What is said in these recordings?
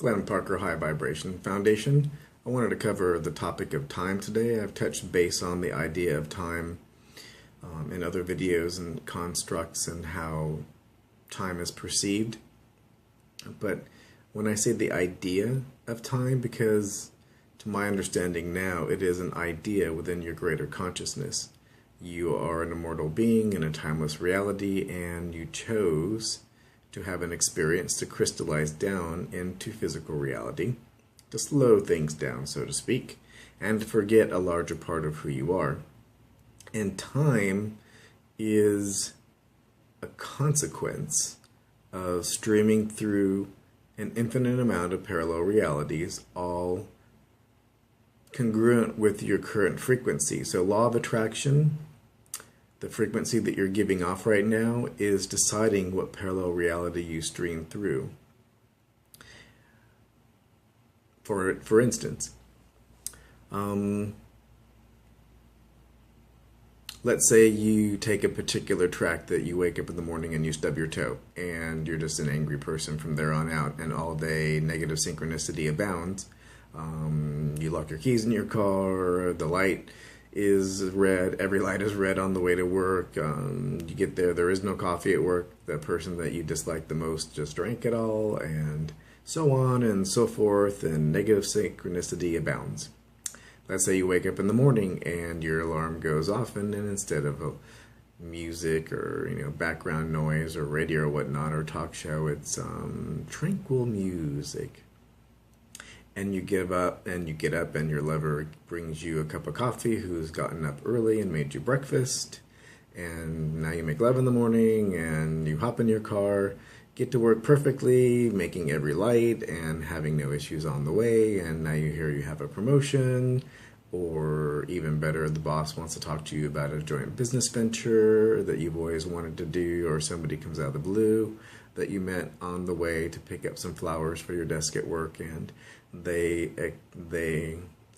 Glenn Parker High Vibration Foundation. I wanted to cover the topic of time today. I've touched base on the idea of time in other videos and constructs and how time is perceived. But when I say the idea of time, because to my understanding now, it is an idea within your greater consciousness. You are an immortal being in a timeless reality, and you chose to have an experience to crystallize down into physical reality, to slow things down, so to speak, and to forget a larger part of who you are. And time is a consequence of streaming through an infinite amount of parallel realities, all congruent with your current frequency. So law of attraction, the frequency that you're giving off right now, is deciding what parallel reality you stream through. For instance, let's say you take a particular track that you wake up in the morning and you stub your toe, and you're just an angry person from there on out, and all day negative synchronicity abounds. You lock your keys in your car, the light is red, every light is red on the way to work, you get there is no coffee at work, the person that you dislike the most just drank it all, and so on and so forth, and negative synchronicity abounds. Let's say you wake up in the morning and your alarm goes off, and instead of music or background noise or radio or whatnot or talk show, it's tranquil music. And you get up and your lover brings you a cup of coffee, who's gotten up early and made you breakfast, and now you make love in the morning, and you hop in your car, get to work perfectly, making every light and having no issues on the way, and now you hear you have a promotion, or even better, the boss wants to talk to you about a joint business venture that you've always wanted to do, or somebody comes out of the blue that you met on the way to pick up some flowers for your desk at work, and they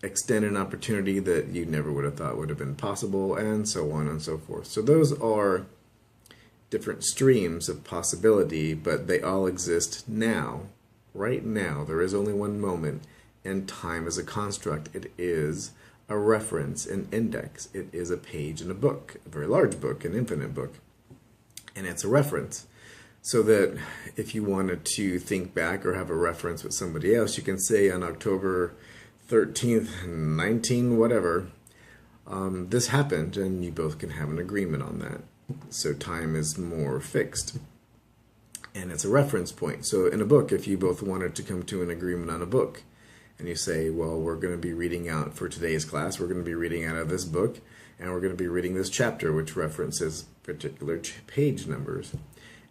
extend an opportunity that you never would have thought would have been possible, and so on and so forth. So those are different streams of possibility, but they all exist now, right now. There is only one moment, and time is a construct. It is a reference, an index. It is a page in a book, a very large book, an infinite book, and it's a reference. So that if you wanted to think back or have a reference with somebody else, you can say on October 13th, 19, whatever, this happened, and you both can have an agreement on that. So time is more fixed, and it's a reference point. So in a book, if you both wanted to come to an agreement on a book, and you say, well, we're going to be reading out for today's class, we're going to be reading out of this book, and we're going to be reading this chapter, which references particular page numbers.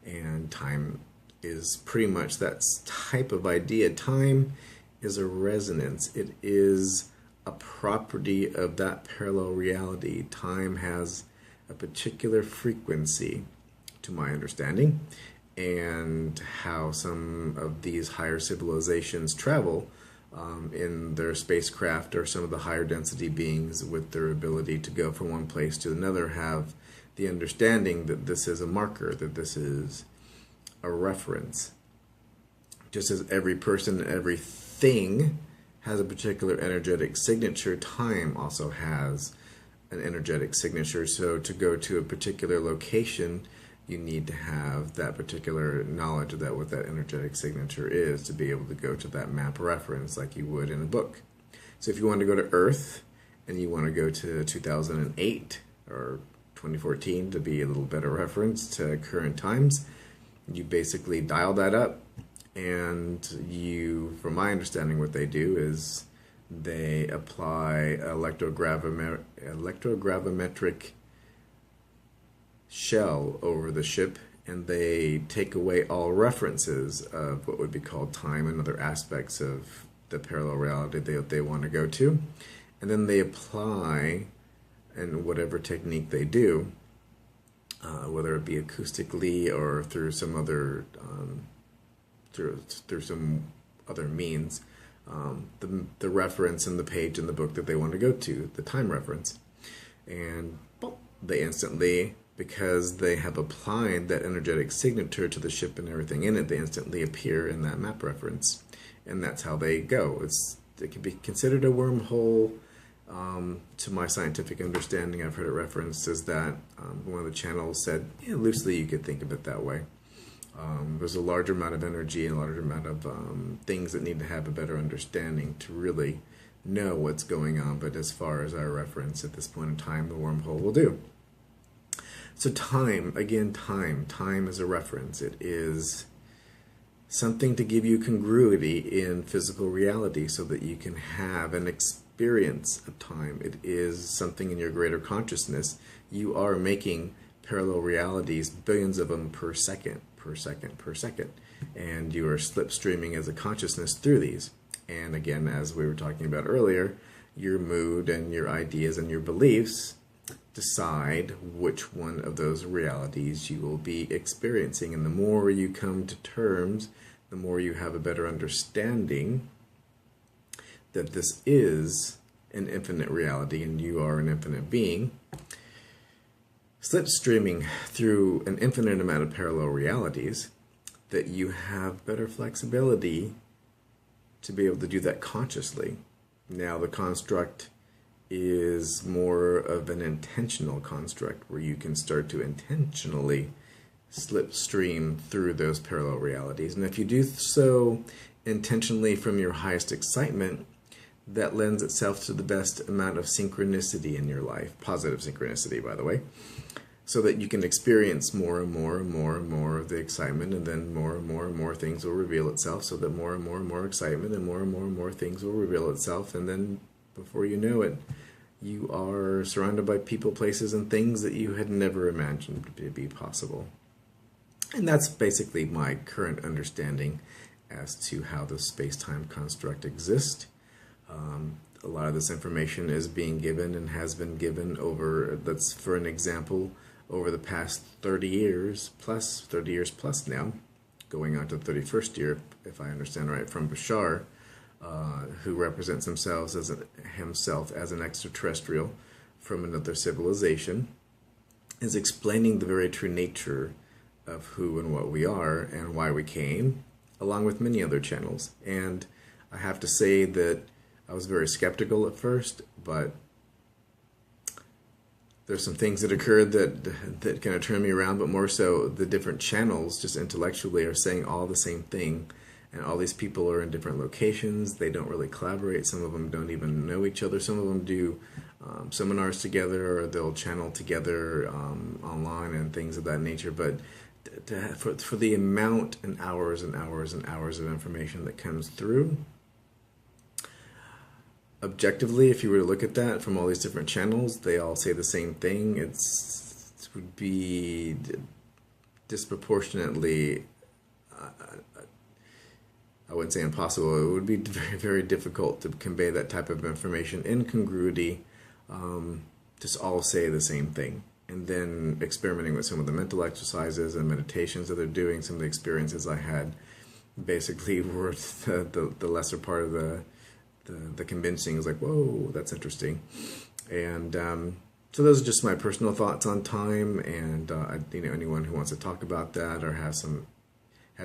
And time is pretty much that type of idea. Time is a resonance. It is a property of that parallel reality. Time has a particular frequency, to my understanding, and how some of these higher civilizations travel in their spacecraft, or some of the higher density beings with their ability to go from one place to another have the understanding that this is a marker, that this is a reference. Just as every person, everything has a particular energetic signature, time also has an energetic signature. So to go to a particular location, you need to have that particular knowledge of that, what that energetic signature is, to be able to go to that map reference like you would in a book. So if you want to go to Earth and you want to go to 2008 or 2014 to be a little better reference to current times, you basically dial that up, and you, from my understanding, what they do is they apply electrogravimetric shell over the ship, and they take away all references of what would be called time and other aspects of the parallel reality they want to go to, and then they apply, and whatever technique they do, whether it be acoustically or through some other through some other means, the reference in the page in the book that they want to go to, the time reference, and boom, they instantly because they have applied that energetic signature to the ship and everything in it, they instantly appear in that map reference. And that's how they go. It can be considered a wormhole. To my scientific understanding, I've heard it referenced as that. One of the channels said, yeah, loosely you could think of it that way. There's a larger amount of energy and a larger amount of things that need to have a better understanding to really know what's going on. But as far as our reference at this point in time, the wormhole will do. So time, again, time is a reference. It is something to give you congruity in physical reality so that you can have an experience of time. It is something in your greater consciousness. You are making parallel realities, billions of them per second, and you are slipstreaming as a consciousness through these. And again, as we were talking about earlier, your mood and your ideas and your beliefs decide which one of those realities you will be experiencing. And the more you come to terms, the more you have a better understanding that this is an infinite reality and you are an infinite being, slipstreaming through an infinite amount of parallel realities, that you have better flexibility to be able to do that consciously. Now the construct is more of an intentional construct where you can start to intentionally slipstream through those parallel realities. And if you do so intentionally from your highest excitement, that lends itself to the best amount of synchronicity in your life, positive synchronicity, by the way, so that you can experience more and more and more and more of the excitement, and then more and more and more things will reveal itself, so that more and more excitement and more things will reveal itself, and then before you know it, you are surrounded by people, places, and things that you had never imagined to be possible. And that's basically my current understanding as to how the space-time construct exists. A lot of this information is being given and has been given over, that's for an example, over the past 30 years plus now, going on to the 31st year, if I understand right, from Bashar, who represents himself as an extraterrestrial from another civilization, is explaining the very true nature of who and what we are and why we came, along with many other channels. And I have to say that I was very skeptical at first, but there's some things that occurred that kind of turned me around, but more so the different channels just intellectually are saying all the same thing. And all these people are in different locations. They don't really collaborate. Some of them don't even know each other. Some of them do seminars together, or they'll channel together online and things of that nature. But for the amount and hours and hours and hours of information that comes through, objectively, if you were to look at that from all these different channels, they all say the same thing. It would be disproportionately, I wouldn't say impossible, it would be very, very difficult to convey that type of information in congruity, just all say the same thing. And then experimenting with some of the mental exercises and meditations that they're doing, some of the experiences I had basically were the lesser part of the convincing. Is like, whoa, that's interesting. And so those are just my personal thoughts on time, and anyone who wants to talk about that or has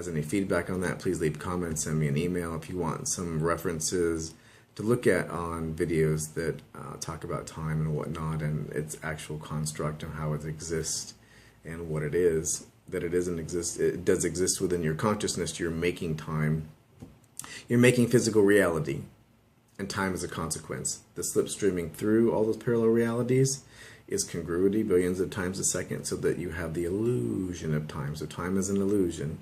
any feedback on that, please leave comments, send me an email. If you want some references to look at on videos that talk about time and whatnot and its actual construct and how it exists and what it is, that it does exist within your consciousness. You're making time, you're making physical reality, and time is a consequence. The slipstreaming through all those parallel realities is congruity, billions of times a second, so that you have the illusion of time. So time is an illusion.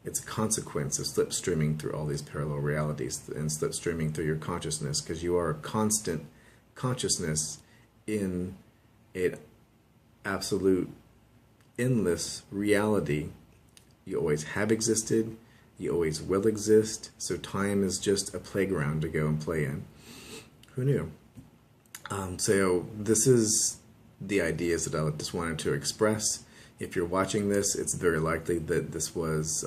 It's a consequence of slipstreaming through all these parallel realities and slipstreaming through your consciousness, because you are a constant consciousness in an absolute endless reality. You always have existed, you always will exist, so time is just a playground to go and play in. Who knew? So this is the ideas that I just wanted to express. If you're watching this, it's very likely that this was,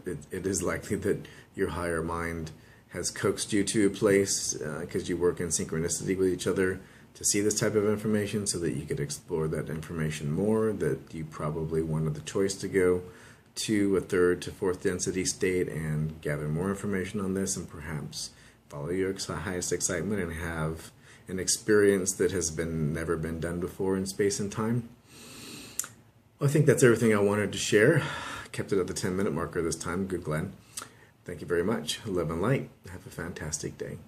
it is likely that your higher mind has coaxed you to a place, because you work in synchronicity with each other, to see this type of information so that you could explore that information more, that you probably wanted the choice to go to a third to fourth density state and gather more information on this and perhaps follow your highest excitement and have an experience that has never been done before in space and time. Well, I think that's everything I wanted to share. Kept it at the 10-minute marker this time. Good, Glenn. Thank you very much. Love and light. Have a fantastic day.